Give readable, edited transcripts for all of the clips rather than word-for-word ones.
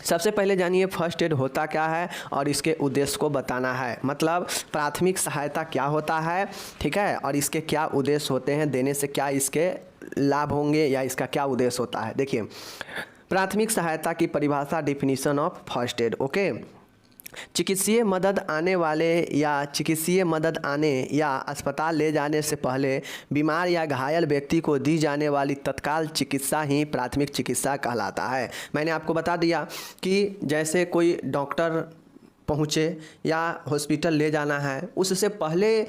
सबसे पहले जानिए फर्स्ट एड होता क्या है और इसके उद्देश्य को बताना है। मतलब प्राथमिक सहायता क्या होता है, ठीक है, और इसके क्या उद्देश्य होते हैं, देने से क्या इसके लाभ होंगे या इसका क्या उद्देश्य होता है। देखिए, प्राथमिक सहायता की परिभाषा, definition of first aid. Okay, चिकित्सीय मदद आने या अस्पताल ले जाने से पहले बीमार या घायल व्यक्ति को दी जाने वाली तत्काल चिकित्सा ही प्राथमिक चिकित्सा कहलाता है। मैंने आपको बता दिया कि जैसे कोई डॉक्टर पहुँचे या हॉस्पिटल ले जाना है, उससे पहले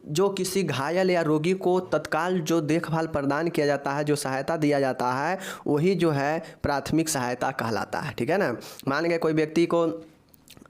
जो किसी घायल या रोगी को तत्काल जो देखभाल प्रदान किया जाता है, जो सहायता दिया जाता है, वही जो है प्राथमिक सहायता कहलाता है। ठीक है ना। मान गए कोई व्यक्ति को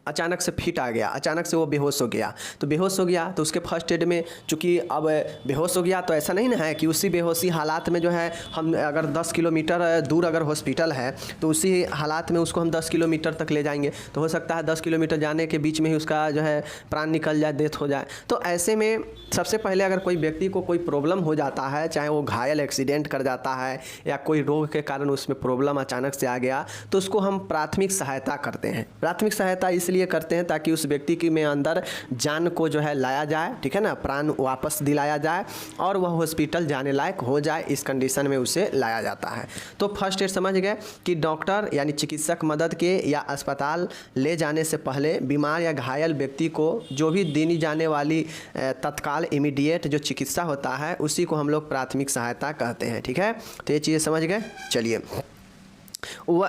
अचानक से फिट आ गया, अचानक से वो बेहोश हो गया, तो बेहोश हो गया तो उसके फर्स्ट एड में, चूँकि अब बेहोश हो गया तो ऐसा नहीं ना है कि उसी बेहोशी हालात में जो है हम अगर 10 किलोमीटर दूर अगर हॉस्पिटल है तो उसी हालात में उसको हम 10 किलोमीटर तक ले जाएंगे, तो हो सकता है 10 किलोमीटर जाने के बीच में ही उसका जो है प्राण निकल जाए, डेथ हो जाए। तो ऐसे में सबसे पहले अगर कोई व्यक्ति को कोई प्रॉब्लम हो जाता है, चाहे वो घायल एक्सीडेंट कर जाता है या कोई रोग के कारण उसमें प्रॉब्लम अचानक से आ गया, तो उसको हम प्राथमिक सहायता करते हैं। प्राथमिक सहायता इसलिए करते हैं ताकि उस व्यक्ति की में अंदर जान को जो है लाया जाए, ठीक है ना, प्राण वापस दिलाया जाए और वह हॉस्पिटल जाने लायक हो जाए, इस कंडीशन में उसे लाया जाता है। तो फर्स्ट एड समझ गए कि डॉक्टर यानी चिकित्सक मदद के या अस्पताल ले जाने से पहले बीमार या घायल व्यक्ति को जो भी दी जाने वाली तत्काल इमीडिएट जो चिकित्सा होता है, उसी को हम लोग प्राथमिक सहायता कहते हैं। ठीक है, तो ये चीज़ें समझ गए। चलिए,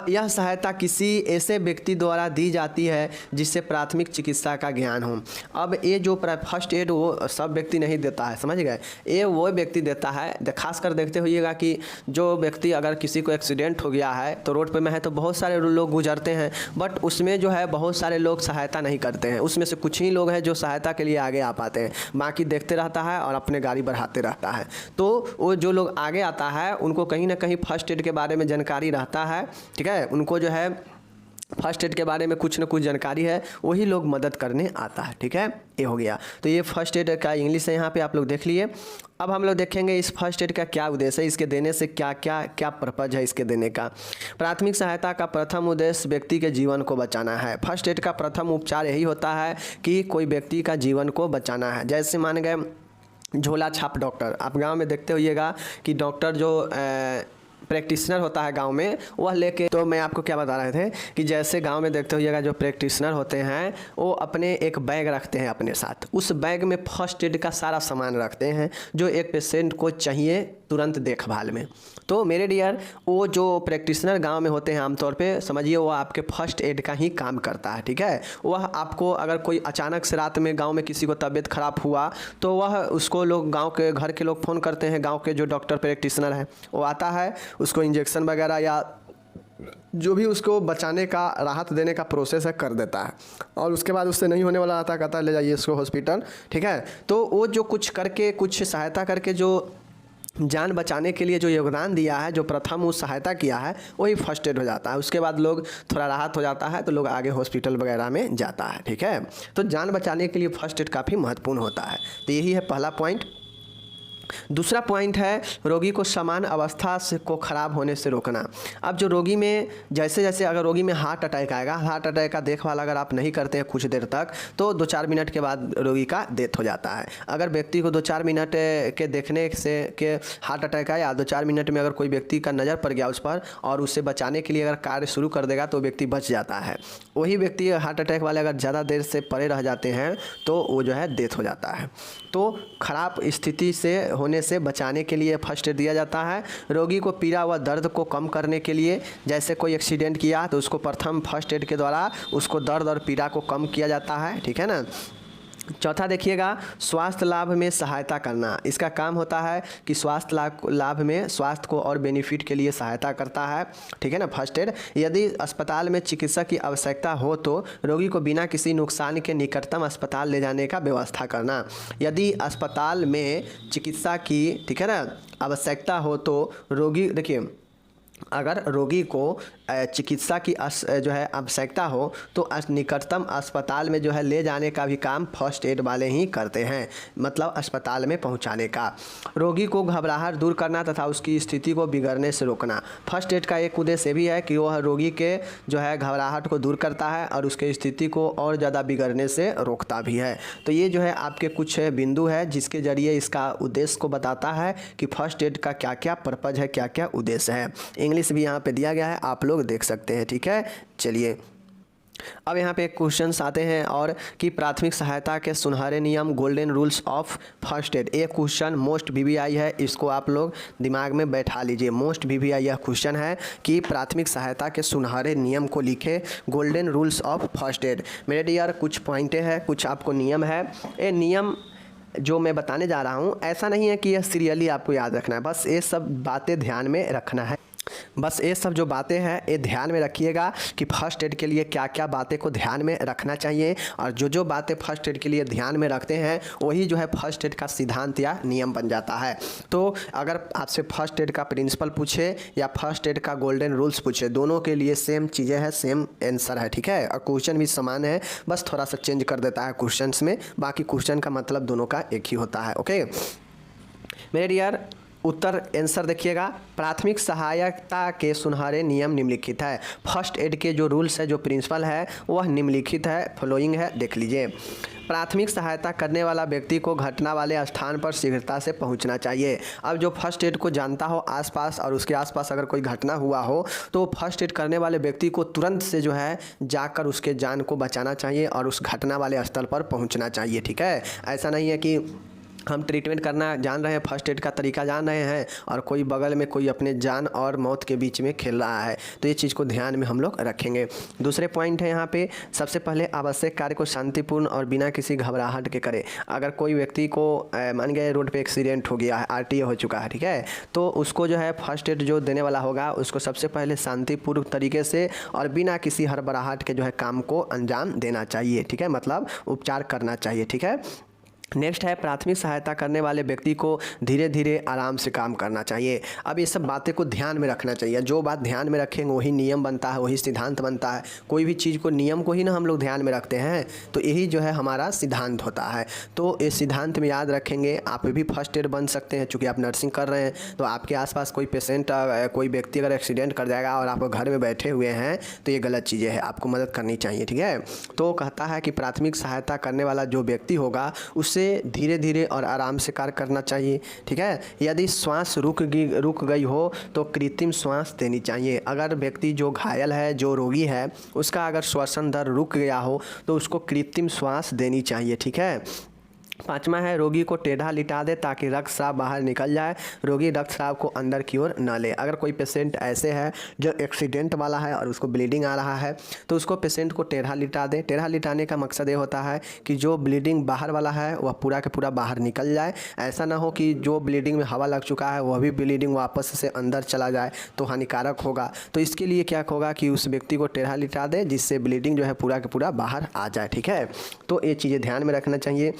यह सहायता किसी ऐसे व्यक्ति द्वारा दी जाती है जिससे प्राथमिक चिकित्सा का ज्ञान हो। अब ये जो फर्स्ट एड वो सब व्यक्ति नहीं देता है, समझ गए, ये वो व्यक्ति देता है। खासकर देखते होइएगा कि जो व्यक्ति अगर किसी को एक्सीडेंट हो गया है तो रोड पे में है तो बहुत सारे लोग गुजरते हैं, बट उसमें जो है बहुत सारे लोग सहायता नहीं करते हैं। उसमें से कुछ ही लोग हैं जो सहायता के लिए आगे आ पाते हैं, बाकी देखते रहता है और अपने गाड़ी बढ़ाते रहता है। तो वो जो लोग आगे आता है उनको कहीं ना कहीं फर्स्ट एड के बारे में जानकारी रहता है, ठीक है, उनको जो है फर्स्ट एड के बारे में कुछ ना कुछ जानकारी है, वही लोग मदद करने आता है। ठीक है, ये हो गया। तो ये फर्स्ट एड का इंग्लिश है, यहाँ पे आप लोग देख लिए। अब हम लोग देखेंगे इस फर्स्ट एड का क्या उद्देश्य है, इसके देने से क्या क्या क्या पर्पज है इसके देने का। प्राथमिक सहायता का प्रथम उद्देश्य व्यक्ति के जीवन को बचाना है। फर्स्ट एड का प्रथम उपचार यही होता है कि कोई व्यक्ति का जीवन को बचाना है। जैसे मान गए झोला छाप डॉक्टर, आप गाँव में देखते होइएगा कि डॉक्टर जो प्रैक्टिशनर होता है गांव में, वह लेके, तो मैं आपको क्या बता रहे थे कि जैसे गांव में देखते होइएगा जो प्रैक्टिशनर होते हैं वो अपने एक बैग रखते हैं अपने साथ, उस बैग में फर्स्ट एड का सारा सामान रखते हैं जो एक पेशेंट को चाहिए तुरंत देखभाल में। तो मेरे डियर, वो जो प्रैक्टिशनर गांव में होते हैं आमतौर पे समझिए वो आपके फर्स्ट एड का ही काम करता है। ठीक है, वह आपको अगर कोई अचानक से रात में गांव में किसी को तबीयत खराब हुआ तो वह उसको लोग गांव के घर के लोग फ़ोन करते हैं, गांव के जो डॉक्टर प्रैक्टिशनर है वो आता है, उसको इंजेक्शन वगैरह या जो भी उसको बचाने का राहत देने का प्रोसेस है कर देता है, और उसके बाद उससे नहीं होने वाला आता कहता है ले जाइए इसको हॉस्पिटल। ठीक है, तो वो जो कुछ करके, कुछ सहायता करके जो जान बचाने के लिए जो योगदान दिया है, जो प्रथम उस सहायता किया है, वही फर्स्ट एड हो जाता है। उसके बाद लोग थोड़ा राहत हो जाता है तो लोग आगे हॉस्पिटल वगैरह में जाता है। ठीक है, तो जान बचाने के लिए फर्स्ट एड काफ़ी महत्वपूर्ण होता है। तो यही है पहला पॉइंट। दूसरा पॉइंट है रोगी को समान अवस्था से को ख़राब होने से रोकना। अब जो रोगी में जैसे जैसे अगर रोगी में हार्ट अटैक आएगा, हार्ट अटैक का देखभाल अगर आप नहीं करते हैं कुछ देर तक, तो 2-4 मिनट के बाद रोगी का डेथ हो जाता है। अगर व्यक्ति को 2-4 मिनट के देखने से के हार्ट अटैक आया, 2-4 मिनट में अगर कोई व्यक्ति का नज़र पड़ गया उस पर और उससे बचाने के लिए अगर कार्य शुरू कर देगा तो व्यक्ति बच जाता है। वही व्यक्ति हार्ट अटैक वाले अगर ज़्यादा देर से पड़े रह जाते हैं तो वो जो है डेथ हो जाता है। तो ख़राब स्थिति से होने से बचाने के लिए फर्स्ट एड दिया जाता है। रोगी को पीड़ा व दर्द को कम करने के लिए, जैसे कोई एक्सीडेंट किया तो उसको प्रथम फर्स्ट एड के द्वारा उसको दर्द और पीड़ा को कम किया जाता है। ठीक है ना। चौथा देखिएगा, स्वास्थ्य लाभ में सहायता करना। इसका काम होता है कि स्वास्थ्य लाभ में स्वास्थ्य को और बेनिफिट के लिए सहायता करता है। ठीक है ना, फर्स्ट एड। यदि अस्पताल में चिकित्सा की आवश्यकता हो तो रोगी को बिना किसी नुकसान के निकटतम अस्पताल ले जाने का व्यवस्था करना। यदि अस्पताल में चिकित्सा की, ठीक है ना, आवश्यकता हो तो रोगी, देखिए अगर रोगी को चिकित्सा की जो है आवश्यकता हो तो निकटतम अस्पताल में जो है ले जाने का भी काम फर्स्ट एड वाले ही करते हैं, मतलब अस्पताल में पहुंचाने का। रोगी को घबराहट दूर करना तथा उसकी स्थिति को बिगड़ने से रोकना। फर्स्ट एड का एक उद्देश्य भी है कि वह रोगी के जो है घबराहट को दूर करता है और उसके स्थिति को और ज़्यादा बिगड़ने से रोकता भी है। तो ये जो है आपके कुछ बिंदु है जिसके ज़रिए इसका उद्देश्य को बताता है कि फर्स्ट एड का क्या क्या पर्पज़ है, क्या क्या उद्देश्य है। इंग्लिश भी यहाँ पे दिया गया है, आप लोग देख सकते हैं। ठीक है, चलिए अब यहाँ पे क्वेश्चंस आते हैं और कि प्राथमिक सहायता के सुनहरे नियम, golden rules of first aid. एक क्वेश्चन मोस्ट वीवीआई है, इसको आप लोग दिमाग में बैठा लीजिए। मोस्ट वीवीआई यह क्वेश्चन है कि प्राथमिक सहायता के सुनहरे नियम को लिखे, golden rules of first aid. मेरे डियर कुछ पॉइंटें हैं, कुछ आपको नियम है। ये नियम जो मैं बताने जा रहा हूँ ऐसा नहीं है कि यह सीरियली आपको याद रखना है, बस ये सब बातें ध्यान में रखना है। बस ये सब जो बातें हैं ये ध्यान में रखिएगा कि फर्स्ट एड के लिए क्या क्या बातें को ध्यान में रखना चाहिए, और जो बातें फर्स्ट एड के लिए ध्यान में रखते हैं वही जो है फर्स्ट एड का सिद्धांत या नियम बन जाता है। तो अगर आपसे फर्स्ट एड का प्रिंसिपल पूछे या फर्स्ट एड का गोल्डन रूल्स पूछे, दोनों के लिए सेम चीज़ें हैं, सेम आंसर है। ठीक है, और क्वेश्चन भी समान है, बस थोड़ा सा चेंज कर देता है क्वेश्चन में, बाकी क्वेश्चन का मतलब दोनों का एक ही होता है। ओके मेरे डियर, उत्तर आंसर देखिएगा। प्राथमिक सहायता के सुनहरे नियम निम्नलिखित है। फर्स्ट एड के जो रूल्स है, जो प्रिंसिपल है वह निम्नलिखित है, फॉलोइंग है, देख लीजिए। प्राथमिक सहायता करने वाला व्यक्ति को घटना वाले स्थान पर शीघ्रता से पहुंचना चाहिए। अब जो फर्स्ट एड को जानता हो आसपास और उसके आसपास अगर कोई घटना हुआ हो तो फर्स्ट एड करने वाले व्यक्ति को तुरंत से जो है जाकर उसके जान को बचाना चाहिए और उस घटना वाले स्थल पर पहुंचना चाहिए। ठीक है, ऐसा नहीं है कि हम ट्रीटमेंट करना जान रहे हैं, फर्स्ट एड का तरीका जान रहे हैं और कोई बगल में कोई अपने जान और मौत के बीच में खेल रहा है, तो ये चीज़ को ध्यान में हम लोग रखेंगे। दूसरे पॉइंट है यहाँ पे, सबसे पहले आवश्यक कार्य को शांतिपूर्ण और बिना किसी घबराहट के करें। अगर कोई व्यक्ति को मान गए रोड पे एक्सीडेंट हो गया है, आरटीओ हो चुका है, ठीक है, तो उसको जो है फर्स्ट एड जो देने वाला होगा उसको सबसे पहले शांतिपूर्ण तरीके से और बिना किसी हड़बड़ाहट के जो है काम को अंजाम देना चाहिए। ठीक है, मतलब उपचार करना चाहिए। ठीक है, नेक्स्ट है प्राथमिक सहायता करने वाले व्यक्ति को धीरे धीरे आराम से काम करना चाहिए। अब ये सब बातें को ध्यान में रखना चाहिए, जो बात ध्यान में रखेंगे वही नियम बनता है, वही सिद्धांत बनता है। कोई भी चीज़ को नियम को ही ना हम लोग ध्यान में रखते हैं तो यही जो है हमारा सिद्धांत होता है। तो इस सिद्धांत में याद रखेंगे, आप भी फर्स्ट एड बन सकते हैं। चूँकि आप नर्सिंग कर रहे हैं तो आपके आसपास कोई पेशेंट, कोई व्यक्ति अगर एक्सीडेंट कर जाएगा और आप घर में बैठे हुए हैं तो ये गलत चीज़ें हैं, आपको मदद करनी चाहिए। ठीक है, तो कहता है कि प्राथमिक सहायता करने वाला जो व्यक्ति होगा उससे धीरे धीरे और आराम से कार्य करना चाहिए। ठीक है, यदि श्वास रुक गई हो तो कृत्रिम श्वास देनी चाहिए। अगर व्यक्ति जो घायल है, जो रोगी है, उसका अगर श्वसन दर रुक गया हो तो उसको कृत्रिम श्वास देनी चाहिए। ठीक है, पांचवा है रोगी को टेढ़ा लिटा दे ताकि रक्त स्राव बाहर निकल जाए, रोगी रक्त स्राव को अंदर की ओर न ले। अगर कोई पेशेंट ऐसे है जो एक्सीडेंट वाला है और उसको ब्लीडिंग आ रहा है तो उसको पेशेंट को टेढ़ा लिटा दे। टेढ़ा लिटाने का मकसद ये होता है कि जो ब्लीडिंग बाहर वाला है वह पूरा के पूरा बाहर निकल जाए। ऐसा ना हो कि जो ब्लीडिंग में हवा लग चुका है वह भी ब्लीडिंग वापस से अंदर चला जाए तो हानिकारक होगा। तो इसके लिए क्या होगा कि उस व्यक्ति को टेढ़ा लिटा दे जिससे ब्लीडिंग जो है पूरा के पूरा बाहर आ जाए। ठीक है, तो ये चीज़ें ध्यान में रखना चाहिए।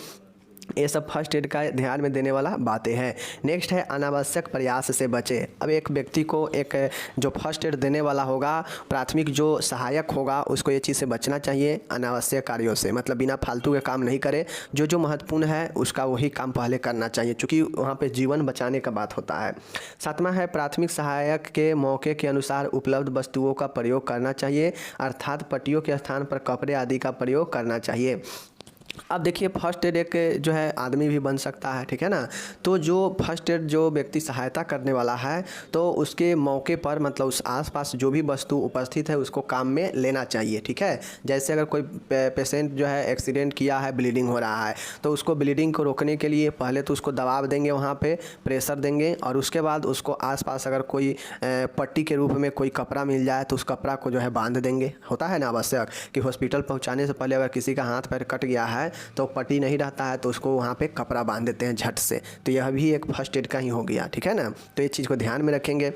ये सब फर्स्ट एड का ध्यान में देने वाला बातें हैं। नेक्स्ट है अनावश्यक प्रयास से बचे। अब एक व्यक्ति को एक जो फर्स्ट एड देने वाला होगा, प्राथमिक जो सहायक होगा, उसको ये चीज़ से बचना चाहिए अनावश्यक कार्यों से, मतलब बिना फालतू के काम नहीं करे। जो महत्वपूर्ण है उसका वही काम पहले करना चाहिए, क्योंकि वहाँ पे जीवन बचाने का बात होता है। सातवां है प्राथमिक सहायक के मौके के अनुसार उपलब्ध वस्तुओं का प्रयोग करना चाहिए, अर्थात पट्टियों के स्थान पर कपड़े आदि का प्रयोग करना चाहिए। अब देखिए फर्स्ट एड एक जो है आदमी भी बन सकता है, ठीक है ना। तो जो फर्स्ट एड जो व्यक्ति सहायता करने वाला है तो उसके मौके पर, मतलब उस आसपास जो भी वस्तु उपस्थित है उसको काम में लेना चाहिए। ठीक है, जैसे अगर कोई पेशेंट जो है एक्सीडेंट किया है, ब्लीडिंग हो रहा है, तो उसको ब्लीडिंग को रोकने के लिए पहले तो उसको दबाव देंगे, वहाँ पे प्रेशर देंगे, और उसके बाद उसको आसपास अगर कोई पट्टी के रूप में कोई कपड़ा मिल जाए तो उस कपड़ा को जो है बांध देंगे। होता है ना आवश्यक कि हॉस्पिटल पहुँचाने से पहले अगर किसी का हाथ पैर कट गया है तो पट्टी नहीं रहता है तो उसको वहाँ पे कपड़ा बांध देते हैं झट से, तो यह भी एक फर्स्ट एड का ही हो गया। ठीक है ना, तो ये चीज़ को ध्यान में रखेंगे।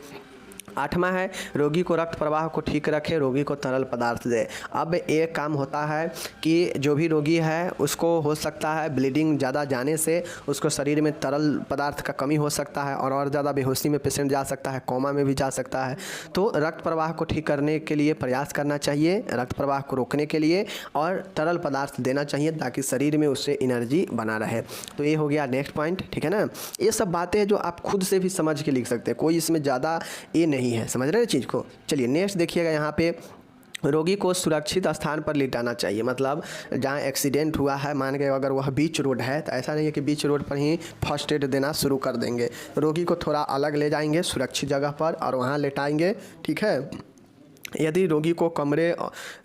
8वां है रोगी को रक्त प्रवाह को ठीक रखे, रोगी को तरल पदार्थ दे। अब एक काम होता है कि जो भी रोगी है उसको हो सकता है ब्लीडिंग ज़्यादा जाने से उसको शरीर में तरल पदार्थ का कमी हो सकता है और ज़्यादा बेहोशी में पेशेंट जा सकता है, कोमा में भी जा सकता है। तो रक्त प्रवाह को ठीक करने के लिए प्रयास करना चाहिए, रक्त प्रवाह को रोकने के लिए, और तरल पदार्थ देना चाहिए ताकि शरीर में उससे एनर्जी बना रहे। तो ये हो गया नेक्स्ट पॉइंट, ठीक है ना। ये सब बातें हैं जो आप खुद से भी समझ के लिख सकते हैं, कोई इसमें ज़्यादा ये नहीं है, समझ रहे हैं चीज़ को। चलिए नेक्स्ट देखिएगा, यहाँ पे रोगी को सुरक्षित स्थान पर लिटाना चाहिए। मतलब जहाँ एक्सीडेंट हुआ है, मान के अगर वह बीच रोड है तो ऐसा नहीं है कि बीच रोड पर ही फर्स्ट एड देना शुरू कर देंगे। रोगी को थोड़ा अलग ले जाएंगे सुरक्षित जगह पर और वहाँ लेटाएंगे, ठीक है। यदि रोगी को कमरे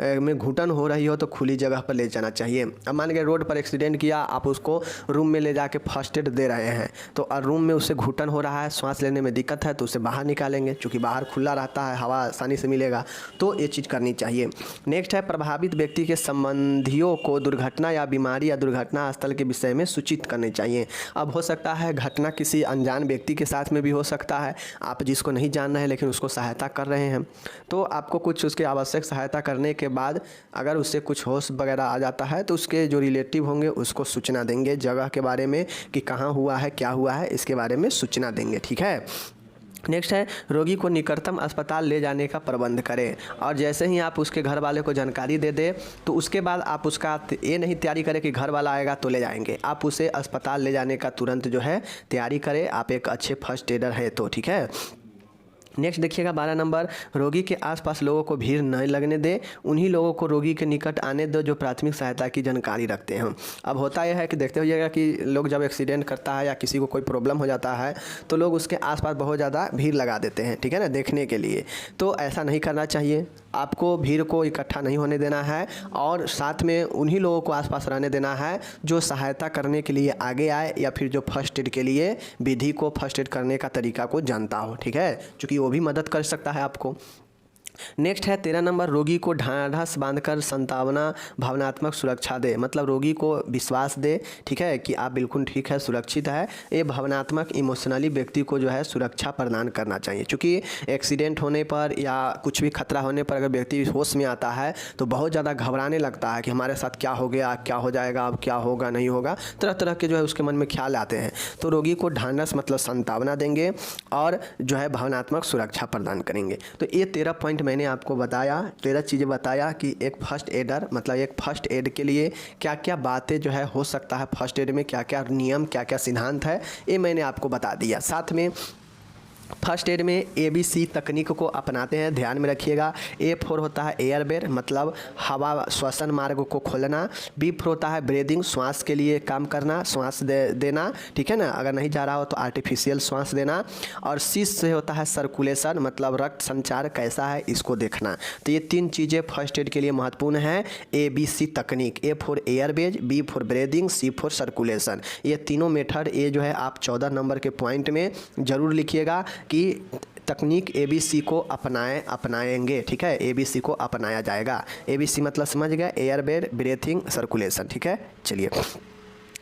में घुटन हो रही हो तो खुली जगह पर ले जाना चाहिए। अब मान के रोड पर एक्सीडेंट किया, आप उसको रूम में ले जाके फर्स्ट एड दे रहे हैं तो रूम में उससे घुटन हो रहा है, सांस लेने में दिक्कत है तो उसे बाहर निकालेंगे, क्योंकि बाहर खुला रहता है, हवा आसानी से मिलेगा, तो ये चीज़ करनी चाहिए। नेक्स्ट है प्रभावित व्यक्ति के संबंधियों को दुर्घटना या बीमारी या दुर्घटना स्थल के विषय में सूचित करने चाहिए। अब हो सकता है घटना किसी अनजान व्यक्ति के साथ में भी हो सकता है, आप जिसको नहीं जान रहे हैं लेकिन उसको सहायता कर रहे हैं, तो आपको कुछ उसके आवश्यक सहायता करने के बाद अगर उससे कुछ होश वगैरह आ जाता है तो उसके जो रिलेटिव होंगे उसको सूचना देंगे जगह के बारे में कि कहाँ हुआ है, क्या हुआ है, इसके बारे में सूचना देंगे, ठीक है। नेक्स्ट है रोगी को निकटतम अस्पताल ले जाने का प्रबंध करें, और जैसे ही आप उसके घर वाले को जानकारी दे दें तो उसके बाद आप उसका ये नहीं तैयारी करें कि घर वाला आएगा तो ले जाएंगे, आप उसे अस्पताल ले जाने का तुरंत जो है तैयारी करें, आप एक अच्छे फर्स्ट एडर हैं तो, ठीक है। नेक्स्ट देखिएगा 12 नंबर, रोगी के आसपास लोगों को भीड़ न लगने दे, उन्हीं लोगों को रोगी के निकट आने दो जो प्राथमिक सहायता की जानकारी रखते हैं। अब होता यह है कि देखते होइएगा कि लोग जब एक्सीडेंट करता है या किसी को कोई प्रॉब्लम हो जाता है तो लोग उसके आसपास बहुत ज़्यादा भीड़ लगा देते हैं, ठीक है ना, देखने के लिए। तो ऐसा नहीं करना चाहिए, आपको भीड़ को इकट्ठा नहीं होने देना है और साथ में उन्हीं लोगों को आसपास रहने देना है जो सहायता करने के लिए आगे आए या फिर जो फर्स्ट एड के लिए विधि को, फर्स्ट एड करने का तरीका को जानता हो, ठीक है, क्योंकि वो भी मदद कर सकता है आपको। नेक्स्ट है 13 नंबर, रोगी को ढांढस बांधकर संतावना भावनात्मक सुरक्षा दे। मतलब रोगी को विश्वास दे, ठीक है, कि आप बिल्कुल ठीक है, सुरक्षित है। ये भावनात्मक इमोशनली व्यक्ति को जो है सुरक्षा प्रदान करना चाहिए, क्योंकि एक्सीडेंट होने पर या कुछ भी खतरा होने पर अगर व्यक्ति होश में आता है तो बहुत ज़्यादा घबराने लगता है कि हमारे साथ क्या हो गया, क्या हो जाएगा, अब क्या होगा, नहीं होगा, तरह तरह के जो है उसके मन में ख्याल आते हैं। तो रोगी को ढांढस मतलब संतावना देंगे और जो है भावनात्मक सुरक्षा प्रदान करेंगे। तो ये 13 पॉइंट मैंने आपको बताया, 13 चीज़ें बताया कि एक फर्स्ट एडर मतलब एक फर्स्ट एड के लिए क्या क्या बातें जो है हो सकता है, फर्स्ट एड में क्या क्या नियम, क्या क्या सिद्धांत है, ये मैंने आपको बता दिया। साथ में फर्स्ट एड में ABC तकनीक को अपनाते हैं, ध्यान में रखिएगा। A4 होता है एयरवेयर मतलब हवा श्वसन मार्ग को खोलना। B4 होता है ब्रीदिंग, श्वास के लिए काम करना, श्वास देना, ठीक है ना, अगर नहीं जा रहा हो तो आर्टिफिशियल श्वास देना। और C से होता है सर्कुलेशन मतलब रक्त संचार कैसा है इसको देखना। तो ये 3 चीज़ें फर्स्ट एड के लिए महत्वपूर्ण है। ABC तकनीक, A4 Airways, B4 breathing, C4 circulation, ये तीनों मेथड ये जो है आप 14 नंबर के पॉइंट में ज़रूर लिखिएगा कि तकनीक ABC को अपनाएंगे, ठीक है, ABC को अपनाया जाएगा। ABC मतलब समझ गया, एयरवेयर, ब्रीथिंग, सर्कुलेशन, ठीक है। चलिए,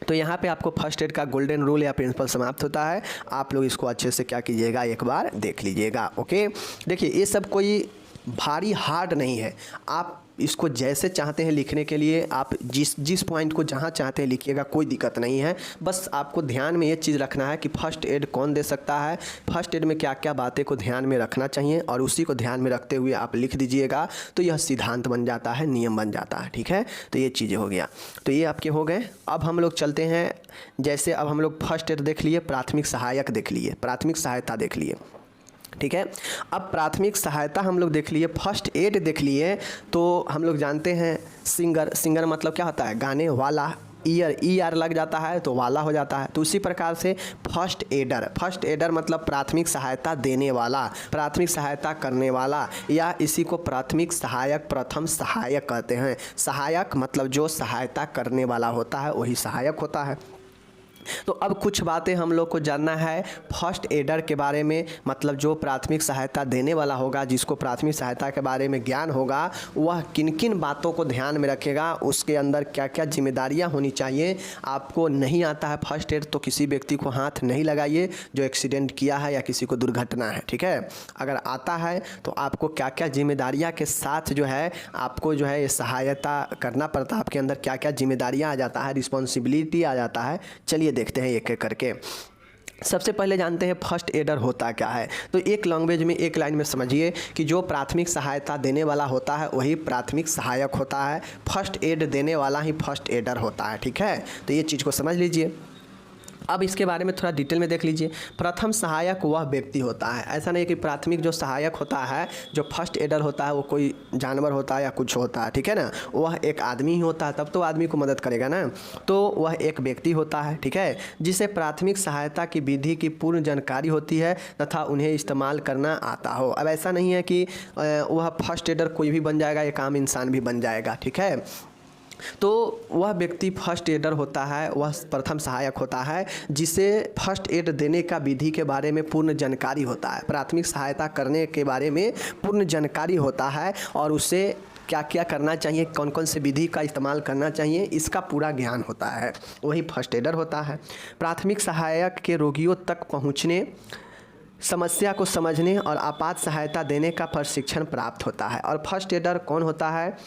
तो यहाँ पे आपको फर्स्ट एड का गोल्डन रूल या प्रिंसिपल समाप्त होता है। आप लोग इसको अच्छे से क्या कीजिएगा, एक बार देख लीजिएगा, ओके। देखिए ये सब कोई भारी हार्ड नहीं है, आप इसको जैसे चाहते हैं लिखने के लिए आप जिस पॉइंट को जहाँ चाहते हैं लिखिएगा, कोई दिक्कत नहीं है। बस आपको ध्यान में ये चीज़ रखना है कि फर्स्ट एड कौन दे सकता है, फर्स्ट एड में क्या क्या बातें को ध्यान में रखना चाहिए और उसी को ध्यान में रखते हुए आप लिख दीजिएगा तो यह सिद्धांत बन जाता है, नियम बन जाता है, ठीक है। तो ये चीज़ें हो गया, तो ये आपके हो गए। अब हम लोग चलते हैं, जैसे अब हम लोग फर्स्ट एड देख लिए, प्राथमिक सहायक देख लिए, प्राथमिक सहायता देख लिए, ठीक है। अब प्राथमिक सहायता हम लोग देख लिए, फर्स्ट एड देख लिए, तो हम लोग जानते हैं सिंगर मतलब क्या होता है, गाने वाला, ईयर लग जाता है तो वाला हो जाता है। तो उसी प्रकार से फर्स्ट एडर मतलब प्राथमिक सहायता देने वाला, प्राथमिक सहायता करने वाला, या इसी को प्राथमिक सहायक, प्रथम सहायक कहते हैं। सहायक मतलब जो सहायता करने वाला होता है वही सहायक होता है। तो अब कुछ बातें हम लोग को जानना है फर्स्ट एडर के बारे में, मतलब जो प्राथमिक सहायता देने वाला होगा, जिसको प्राथमिक सहायता के बारे में ज्ञान होगा, वह किन किन बातों को ध्यान में रखेगा, उसके अंदर क्या क्या जिम्मेदारियां होनी चाहिए। आपको नहीं आता है फर्स्ट एड तो किसी व्यक्ति को हाथ नहीं लगाइए जो एक्सीडेंट किया है या किसी को दुर्घटना है, ठीक है। अगर आता है तो आपको क्या क्या जिम्मेदारियाँ के साथ जो है आपको जो है ये सहायता करना पड़ता है, आपके अंदर क्या क्या जिम्मेदारियाँ आ जाता है, रिस्पॉन्सिबिलिटी आ जाता है। चलिए देखते हैं एक एक करके। सबसे पहले जानते हैं फर्स्ट एडर होता क्या है। तो एक लैंग्वेज में एक लाइन में समझिए कि जो प्राथमिक सहायता देने वाला होता है वही प्राथमिक सहायक होता है, फर्स्ट एड देने वाला ही फर्स्ट एडर होता है, ठीक है। तो ये चीज़ को समझ लीजिए। अब इसके बारे में थोड़ा डिटेल में देख लीजिए। प्रथम सहायक वह व्यक्ति होता है, ऐसा नहीं कि प्राथमिक जो सहायक होता है, जो फर्स्ट एडर होता है वो कोई जानवर होता है या कुछ होता है, ठीक है ना। वह एक आदमी ही होता है, तब तो आदमी को मदद करेगा ना। तो वह एक व्यक्ति होता है, ठीक है, जिसे प्राथमिक सहायता की विधि की पूर्ण जानकारी होती है तथा उन्हें इस्तेमाल करना आता हो। अब ऐसा नहीं है कि वह फर्स्ट एडर कोई भी बन जाएगा, एक आम इंसान भी बन जाएगा, ठीक है। तो वह व्यक्ति फर्स्ट एडर होता है, वह प्रथम सहायक होता है जिसे फर्स्ट एड देने का विधि के बारे में पूर्ण जानकारी होता है, प्राथमिक सहायता करने के बारे में पूर्ण जानकारी होता है और उसे क्या क्या करना चाहिए, कौन कौन से विधि का इस्तेमाल करना चाहिए, इसका पूरा ज्ञान होता है, वही फर्स्ट एडर होता है। प्राथमिक सहायक के रोगियों तक पहुँचने, समस्या को समझने और आपात सहायता देने का प्रशिक्षण प्राप्त होता है। और फर्स्ट एडर कौन होता है,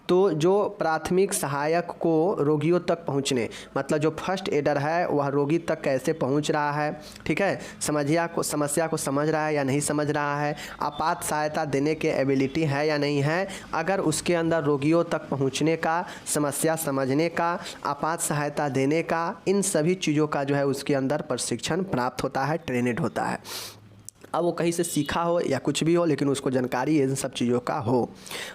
तो जो प्राथमिक सहायक को रोगियों तक पहुंचने, मतलब जो फर्स्ट एडर है वह रोगी तक कैसे पहुंच रहा है, ठीक है, समस्या को समझ रहा है या नहीं समझ रहा है, आपात सहायता देने के एबिलिटी है या नहीं है, अगर उसके अंदर रोगियों तक पहुंचने का, समस्या समझने का, आपात सहायता देने का, इन सभी चीज़ों का जो है उसके अंदर प्रशिक्षण प्राप्त होता है, ट्रेनेड होता है। अब वो कहीं से सीखा हो या कुछ भी हो, लेकिन उसको जानकारी इन सब चीज़ों का हो,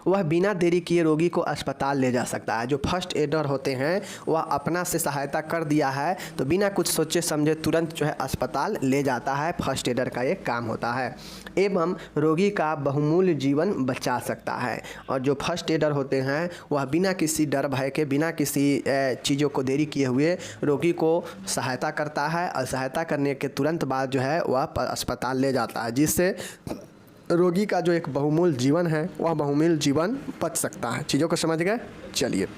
वह बिना देरी किए रोगी को अस्पताल ले जा सकता है। जो फर्स्ट एडर होते हैं वह अपना से सहायता कर दिया है तो बिना कुछ सोचे समझे तुरंत जो है अस्पताल ले जाता है, फर्स्ट एडर का ये काम होता है, एवं रोगी का बहुमूल्य जीवन बचा सकता है। और जो फर्स्ट एडर होते हैं वह बिना किसी डर भय के, बिना किसी चीज़ों को देरी किए हुए रोगी को सहायता करता है और सहायता करने के तुरंत बाद जो है वह अस्पताल ले जाता है, जिससे रोगी का जो एक बहुमूल्य जीवन है वह बहुमूल्य जीवन बच सकता है। चीज़ों को समझ गए। चलिए,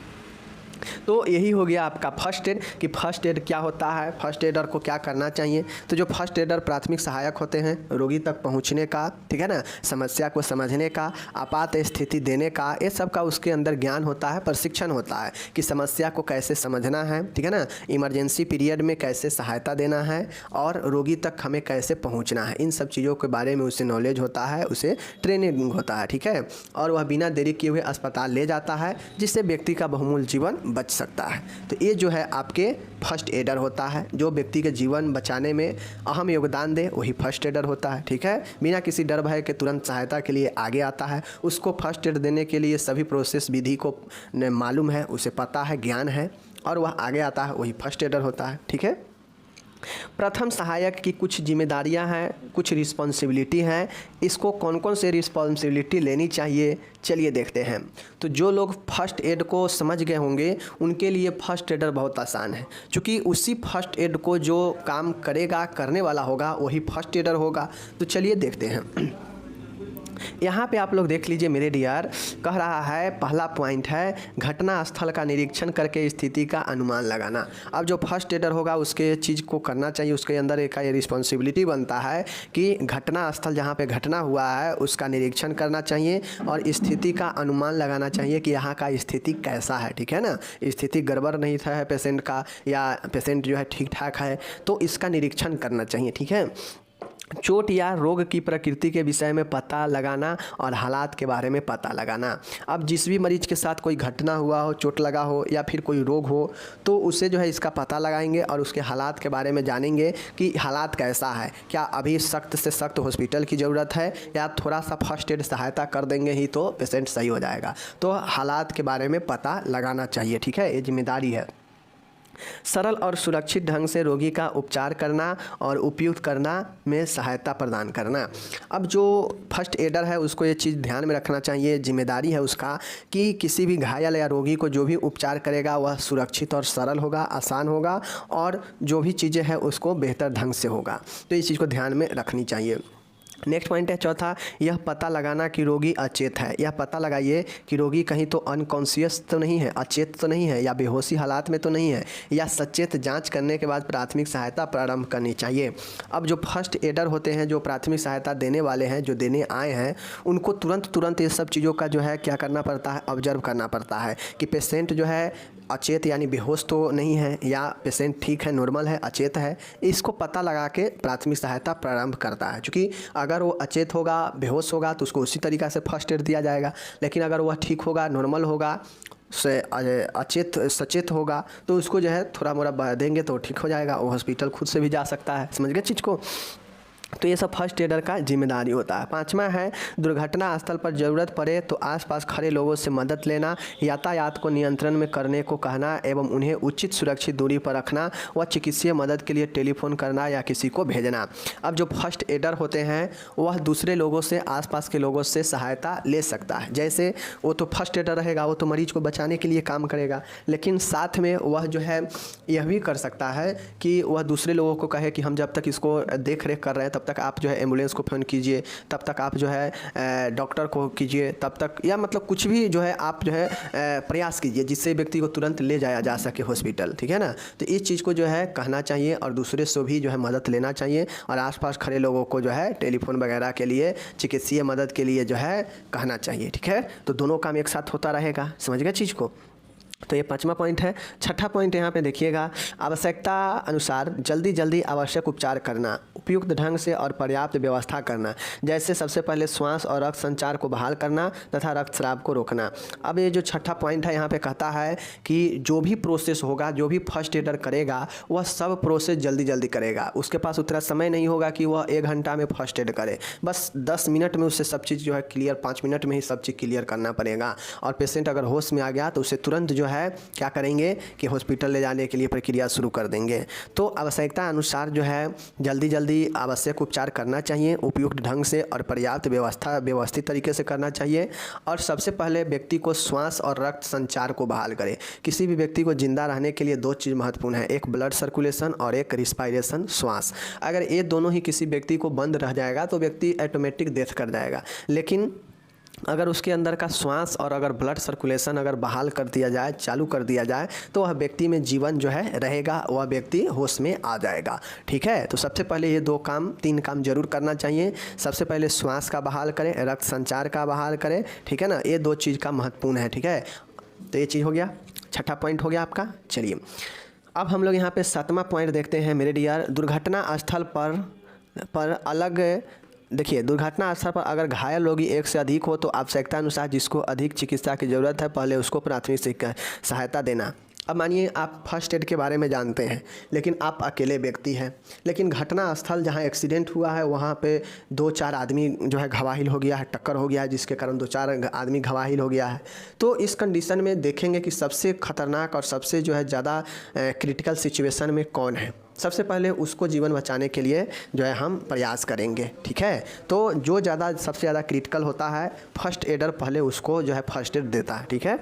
तो यही हो गया आपका फर्स्ट एड कि फर्स्ट एड क्या होता है, फर्स्ट एडर को क्या करना चाहिए। तो जो फर्स्ट एडर प्राथमिक सहायक होते हैं, रोगी तक पहुंचने का, ठीक है ना, समस्या को समझने का, आपात स्थिति देने का, ये सब का उसके अंदर ज्ञान होता है, प्रशिक्षण होता है कि समस्या को कैसे समझना है, ठीक है ना, इमरजेंसी पीरियड में कैसे सहायता देना है और रोगी तक हमें कैसे पहुँचना है, इन सब चीज़ों के बारे में उसे नॉलेज होता है, उसे ट्रेनिंग होता है, ठीक है। और वह बिना देरी किए हुए अस्पताल ले जाता है, जिससे व्यक्ति का बहुमूल्य जीवन बच सकता है। तो ये जो है आपके फर्स्ट एडर होता है, जो व्यक्ति के जीवन बचाने में अहम योगदान दे वही फर्स्ट एडर होता है, ठीक है। बिना किसी डर भय के तुरंत सहायता के लिए आगे आता है, उसको फर्स्ट एड देने के लिए सभी प्रोसेस विधि को मालूम है, उसे पता है, ज्ञान है, और वह आगे आता है, वही फर्स्ट एडर होता है, ठीक है। प्रथम सहायक की कुछ जिम्मेदारियां हैं, कुछ रिस्पॉन्सिबिलिटी हैं, इसको कौन कौन से रिस्पॉन्सिबिलिटी लेनी चाहिए, चलिए देखते हैं। तो जो लोग फर्स्ट एड को समझ गए होंगे उनके लिए फर्स्ट एडर बहुत आसान है, क्योंकि उसी फर्स्ट एड को जो काम करेगा, करने वाला होगा, वही फर्स्ट एडर होगा। तो चलिए देखते हैं। यहाँ पे आप लोग देख लीजिए मेरे डियर, कह रहा है पहला पॉइंट है घटना स्थल का निरीक्षण करके स्थिति का अनुमान लगाना। अब जो फर्स्ट एडर होगा उसके चीज़ को करना चाहिए, उसके अंदर एक ये रिस्पॉन्सिबिलिटी बनता है कि घटना स्थल जहाँ पे घटना हुआ है उसका निरीक्षण करना चाहिए और स्थिति का अनुमान लगाना चाहिए कि यहाँ का स्थिति कैसा है, ठीक है ना। स्थिति गड़बड़ नहीं था है पेशेंट का, या पेशेंट जो है ठीक ठाक है, तो इसका निरीक्षण करना चाहिए, ठीक है। चोट या रोग की प्रकृति के विषय में पता लगाना और हालात के बारे में पता लगाना। अब जिस भी मरीज के साथ कोई घटना हुआ हो, चोट लगा हो या फिर कोई रोग हो, तो उसे जो है इसका पता लगाएंगे और उसके हालात के बारे में जानेंगे कि हालात कैसा है, क्या अभी सख्त से सख्त हॉस्पिटल की ज़रूरत है या थोड़ा सा फर्स्ट एड सहायता कर देंगे ही तो पेशेंट सही हो जाएगा। तो हालात के बारे में पता लगाना चाहिए, ठीक है, ये जिम्मेदारी है। सरल और सुरक्षित ढंग से रोगी का उपचार करना और उपयुक्त करना में सहायता प्रदान करना। अब जो फर्स्ट एडर है उसको ये चीज़ ध्यान में रखना चाहिए, जिम्मेदारी है उसका कि किसी भी घायल या रोगी को जो भी उपचार करेगा वह सुरक्षित और सरल होगा, आसान होगा और जो भी चीज़ें हैं उसको बेहतर ढंग से होगा। तो इस चीज़ को ध्यान में रखनी चाहिए। नेक्स्ट पॉइंट है चौथा, यह पता लगाना कि रोगी अचेत है। यह पता लगाइए कि रोगी कहीं तो अनकॉन्शियस तो नहीं है, अचेत तो नहीं है या बेहोशी हालात में तो नहीं है, या सचेत जांच करने के बाद प्राथमिक सहायता प्रारंभ करनी चाहिए। अब जो फर्स्ट एडर होते हैं, जो प्राथमिक सहायता देने वाले हैं, जो देने आए हैं, उनको तुरंत ये सब चीज़ों का जो है क्या करना पड़ता है, ऑब्जर्व करना पड़ता है कि पेशेंट जो है अचेत यानी बेहोश तो नहीं है या पेशेंट ठीक है, नॉर्मल है, अचेत है। इसको पता लगा के प्राथमिक सहायता प्रारंभ करता है, क्योंकि अगर वो अचेत होगा, बेहोश होगा तो उसको उसी तरीक़ा से फर्स्ट एड दिया जाएगा। लेकिन अगर वह ठीक होगा, नॉर्मल होगा, से अचेत सचेत होगा तो उसको जो है थोड़ा मोड़ा देंगे तो ठीक हो जाएगा, वो हॉस्पिटल खुद से भी जा सकता है। समझ गए चीज़ को? तो ये सब फर्स्ट एडर का जिम्मेदारी होता है। पांचवा है, दुर्घटना स्थल पर ज़रूरत पड़े तो आसपास खड़े लोगों से मदद लेना, यातायात को नियंत्रण में करने को कहना एवं उन्हें उचित सुरक्षित दूरी पर रखना व चिकित्सीय मदद के लिए टेलीफोन करना या किसी को भेजना। अब जो फर्स्ट एडर होते हैं वह दूसरे लोगों से, आसपास के लोगों से सहायता ले सकता है। जैसे वो तो फर्स्ट एडर रहेगा, वो तो मरीज को बचाने के लिए काम करेगा, लेकिन साथ में वह जो है यह भी कर सकता है कि वह दूसरे लोगों को कहे कि हम जब तक इसको देख रेख कर रहे हैं तब तक आप जो है एम्बुलेंस को फ़ोन कीजिए, तब तक आप जो है डॉक्टर को कीजिए, तब तक, या मतलब कुछ भी जो है आप जो है प्रयास कीजिए जिससे व्यक्ति को तुरंत ले जाया जा सके हॉस्पिटल। ठीक है ना? तो इस चीज़ को जो है कहना चाहिए और दूसरे से भी जो है मदद लेना चाहिए और आसपास खड़े लोगों को जो है टेलीफोन वगैरह के लिए, चिकित्सीय मदद के लिए जो है कहना चाहिए। ठीक है? तो दोनों काम एक साथ होता रहेगा। समझ गए चीज़ को? तो ये पांचवा पॉइंट है। छठा पॉइंट यहाँ पे देखिएगा, आवश्यकता अनुसार जल्दी आवश्यक उपचार करना, उपयुक्त ढंग से और पर्याप्त व्यवस्था करना। जैसे सबसे पहले श्वास और रक्त संचार को बहाल करना तथा रक्तस्राव को रोकना। अब ये जो छठा पॉइंट है यहाँ पे कहता है कि जो भी प्रोसेस होगा, जो भी फर्स्ट एडर करेगा वह सब प्रोसेस जल्दी करेगा। उसके पास उतना समय नहीं होगा कि वह 1 घंटा में फर्स्ट एड करे, बस 10 मिनट में उससे सब चीज़ जो है क्लियर, 5 मिनट में ही सब चीज़ क्लियर करना पड़ेगा। और पेशेंट अगर होश में आ गया तो उसे तुरंत जो है क्या करेंगे कि हॉस्पिटल ले जाने के लिए प्रक्रिया शुरू कर देंगे। तो आवश्यकता अनुसार जो है जल्दी आवश्यक उपचार करना चाहिए, उपयुक्त ढंग से और पर्याप्त व्यवस्थित तरीके से करना चाहिए। और सबसे पहले व्यक्ति को श्वास और रक्त संचार को बहाल करें। किसी भी व्यक्ति को जिंदा रहने के लिए 2 चीज़ महत्वपूर्ण है, एक ब्लड सर्कुलेशन और एक रिस्पायरेशन, श्वास। अगर ये दोनों ही किसी व्यक्ति को बंद रह जाएगा तो व्यक्ति ऑटोमेटिक डेथ कर जाएगा। लेकिन अगर उसके अंदर का श्वास और अगर ब्लड सर्कुलेशन अगर बहाल कर दिया जाए, चालू कर दिया जाए, तो वह व्यक्ति में जीवन जो है रहेगा, वह व्यक्ति होश में आ जाएगा। ठीक है? तो सबसे पहले ये 3 काम जरूर करना चाहिए। सबसे पहले श्वास का बहाल करें, रक्त संचार का बहाल करें। ठीक है ना? ये 2 चीज़ का महत्वपूर्ण है। ठीक है? तो ये चीज़ हो गया, छठा पॉइंट हो गया आपका। चलिए अब हम लोग यहाँ पे 7वां पॉइंट देखते हैं मेरे डियर। दुर्घटना स्थल पर अलग देखिए, दुर्घटना स्थल पर अगर घायल रोगी 1 से अधिक हो तो आवश्यकता अनुसार जिसको अधिक चिकित्सा की ज़रूरत है पहले उसको प्राथमिक सहायता देना। अब मानिए आप फर्स्ट एड के बारे में जानते हैं, लेकिन आप अकेले व्यक्ति हैं, लेकिन घटना स्थल जहां एक्सीडेंट हुआ है वहां पे 2-4 आदमी जो है घवाहिल हो गया है, टक्कर हो गया है, जिसके कारण 2-4 आदमी घवाहिल हो गया है। तो इस कंडीशन में देखेंगे कि सबसे खतरनाक और सबसे जो है ज़्यादा क्रिटिकल सिचुएशन में कौन है। सबसे पहले उसको जीवन बचाने के लिए जो है हम प्रयास करेंगे। ठीक है? तो जो सबसे ज़्यादा क्रिटिकल होता है, फर्स्ट एडर पहले उसको जो है फर्स्ट एड देता है। ठीक है?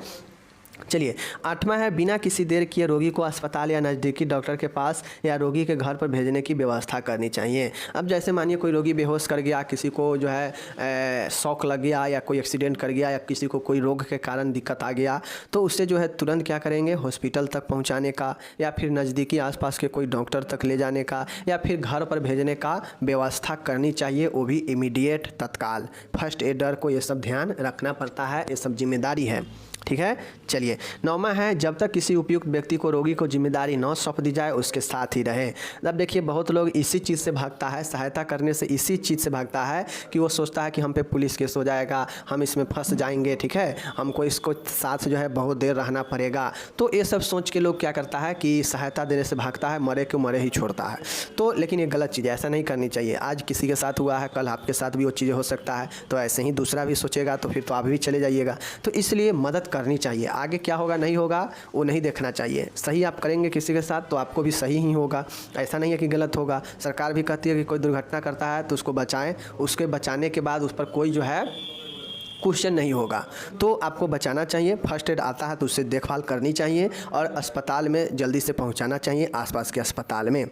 चलिए 8वां है, बिना किसी देर किए रोगी को अस्पताल या नज़दीकी डॉक्टर के पास या रोगी के घर पर भेजने की व्यवस्था करनी चाहिए। अब जैसे मानिए कोई रोगी बेहोश कर गया, किसी को जो है शॉक लग गया या कोई एक्सीडेंट कर गया या किसी को कोई रोग के कारण दिक्कत आ गया, तो उससे जो है तुरंत क्या करेंगे, हॉस्पिटल तक पहुंचाने का या फिर नज़दीकी आसपास के कोई डॉक्टर तक ले जाने का या फिर घर पर भेजने का व्यवस्था करनी चाहिए, वो भी इमीडिएट, तत्काल। फर्स्ट एडर को ये सब ध्यान रखना पड़ता है, ये सब जिम्मेदारी है। ठीक है? चलिए 9वां है, जब तक किसी उपयुक्त व्यक्ति को रोगी को जिम्मेदारी न सौंप दी जाए उसके साथ ही रहे। अब देखिए बहुत लोग इसी चीज़ से भागता है, सहायता करने से इसी चीज़ से भागता है कि वो सोचता है कि हम पे पुलिस केस हो जाएगा, हम इसमें फंस जाएंगे। ठीक है? हमको इसको साथ जो है बहुत देर रहना पड़ेगा। तो ये सब सोच के लोग क्या करता है कि सहायता देने से भागता है, मरे के मरे ही छोड़ता है। तो लेकिन ये गलत चीज़ है, ऐसा नहीं करनी चाहिए। आज किसी के साथ हुआ है, कल आपके साथ भी वो चीज़ें हो सकता है, तो ऐसे ही दूसरा भी सोचेगा तो फिर तो आप भी चले जाइएगा। तो इसलिए मदद करनी चाहिए। आगे क्या होगा नहीं होगा वो नहीं देखना चाहिए। सही आप करेंगे किसी के साथ तो आपको भी सही ही होगा, ऐसा नहीं है कि गलत होगा। सरकार भी कहती है कि कोई दुर्घटना करता है तो उसको बचाएं, उसके बचाने के बाद उस पर कोई जो है क्वेश्चन नहीं होगा। तो आपको बचाना चाहिए। फर्स्ट एड आता है तो उससे देखभाल करनी चाहिए और अस्पताल में जल्दी से पहुंचाना चाहिए, आसपास के अस्पताल में।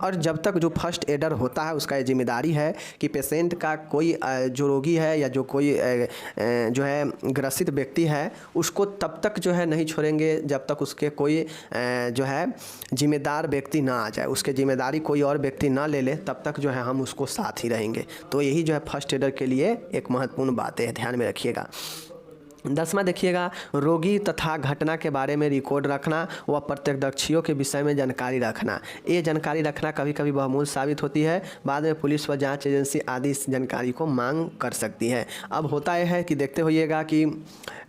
और जब तक जो फर्स्ट एडर होता है उसका ये जिम्मेदारी है कि पेशेंट का कोई जो रोगी है या जो कोई जो है ग्रसित व्यक्ति है उसको तब तक जो है नहीं छोड़ेंगे जब तक उसके कोई जो है जिम्मेदार व्यक्ति ना आ जाए, उसके जिम्मेदारी कोई और व्यक्ति ना ले ले, तब तक जो है हम उसको साथ ही रहेंगे। तो यही जो है फर्स्ट एडर के लिए एक महत्वपूर्ण बात है, ध्यान में रखिएगा। 10वां देखिएगा, रोगी तथा घटना के बारे में रिकॉर्ड रखना व प्रत्यक्षदर्शियों के विषय में जानकारी रखना। ये जानकारी रखना कभी कभी बहुमूल्य साबित होती है। बाद में पुलिस व जांच एजेंसी आदि इस जानकारी को मांग कर सकती है। अब होता यह है कि देखते होइएगा कि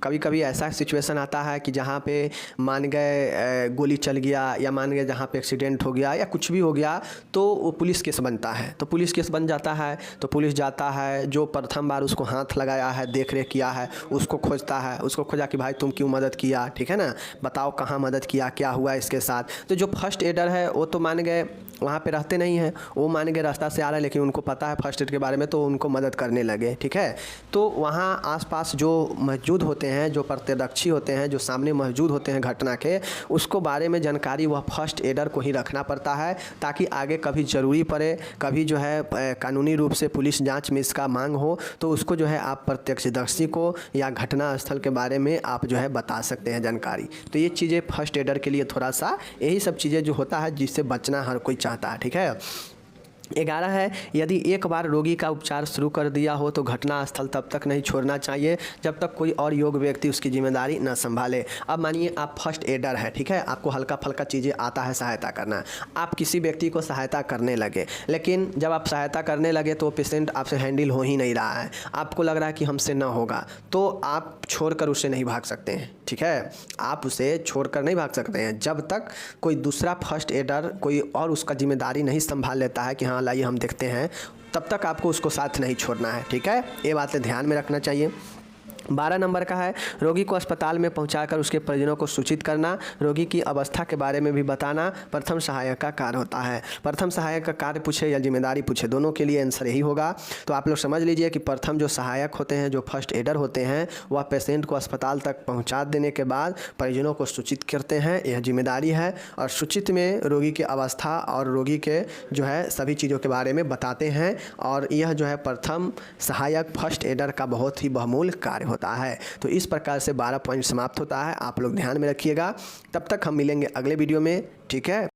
कभी कभी ऐसा सिचुएशन आता है कि जहाँ पे मान गए गोली चल गया या मान गए जहाँ पे एक्सीडेंट हो गया या कुछ भी हो गया तो वो पुलिस केस बनता है। तो पुलिस केस बन जाता है तो पुलिस जाता है, जो प्रथम बार उसको हाथ लगाया है, देख रेख किया है, उसको खोजता है, उसको खोजा कि भाई तुम क्यों मदद किया, ठीक है ना, बताओ कहाँ मदद किया, क्या हुआ इसके साथ। तो जो फर्स्ट एडर है वो तो मान गए वहाँ पे रहते नहीं हैं, वो मान गए रास्ता से आ रहा है लेकिन उनको पता है फर्स्ट एड के बारे में तो उनको मदद करने लगे, ठीक है। तो वहाँ आसपास जो मौजूद होते हैं, जो प्रत्यक्षदर्शी होते हैं, जो सामने मौजूद होते हैं घटना के, उसको बारे में जानकारी वह फर्स्ट एडर को ही रखना पड़ता है ताकि आगे कभी ज़रूरी पड़े, कभी जो है कानूनी रूप से पुलिस जांच में इसका मांग हो तो उसको जो है आप प्रत्यक्षदर्शी को या घटना स्थल के बारे में आप जो है बता सकते हैं जानकारी। तो ये चीज़ें फर्स्ट एडर के लिए थोड़ा सा यही सब चीज़ें जो होता है जिससे बचना हर कोई चाहता है, ठीक है। 11 है, यदि एक बार रोगी का उपचार शुरू कर दिया हो तो घटना स्थल तब तक नहीं छोड़ना चाहिए जब तक कोई और योग्य व्यक्ति उसकी जिम्मेदारी न संभाले। अब मानिए आप फर्स्ट एडर है, ठीक है, आपको हल्का फल्का चीज़ें आता है सहायता करना, आप किसी व्यक्ति को सहायता करने लगे, लेकिन जब आप सहायता करने लगे तो पेशेंट आपसे हैंडल हो ही नहीं रहा है, आपको लग रहा है कि हमसे ना होगा, तो आप छोड़कर उसे नहीं भाग सकते हैं, ठीक है, आप उसे छोड़कर नहीं भाग सकते हैं। जब तक कोई दूसरा फर्स्ट एडर कोई और उसका जिम्मेदारी नहीं संभाल लेता है कि हाँ लाइए हम देखते हैं, तब तक आपको उसको साथ नहीं छोड़ना है, ठीक है। ये बातें ध्यान में रखना चाहिए। 12 नंबर का है, रोगी को अस्पताल में पहुंचाकर उसके परिजनों को सूचित करना, रोगी की अवस्था के बारे में भी बताना प्रथम सहायक का कार्य होता है। प्रथम सहायक का कार्य पूछे या जिम्मेदारी पूछे, दोनों के लिए आंसर यही होगा। तो आप लोग समझ लीजिए कि प्रथम जो सहायक होते हैं, जो फर्स्ट एडर होते हैं, वह पेशेंट को अस्पताल तक पहुँचा देने के बाद परिजनों को सूचित करते हैं, यह जिम्मेदारी है। और सूचित में रोगी की अवस्था और रोगी के जो है सभी चीज़ों के बारे में बताते हैं और यह जो है प्रथम सहायक फर्स्ट एडर का बहुत ही बहुमूल्य कार्य होता है। तो इस प्रकार से 12 पॉइंट समाप्त होता है, आप लोग ध्यान में रखिएगा। तब तक हम मिलेंगे अगले वीडियो में, ठीक है।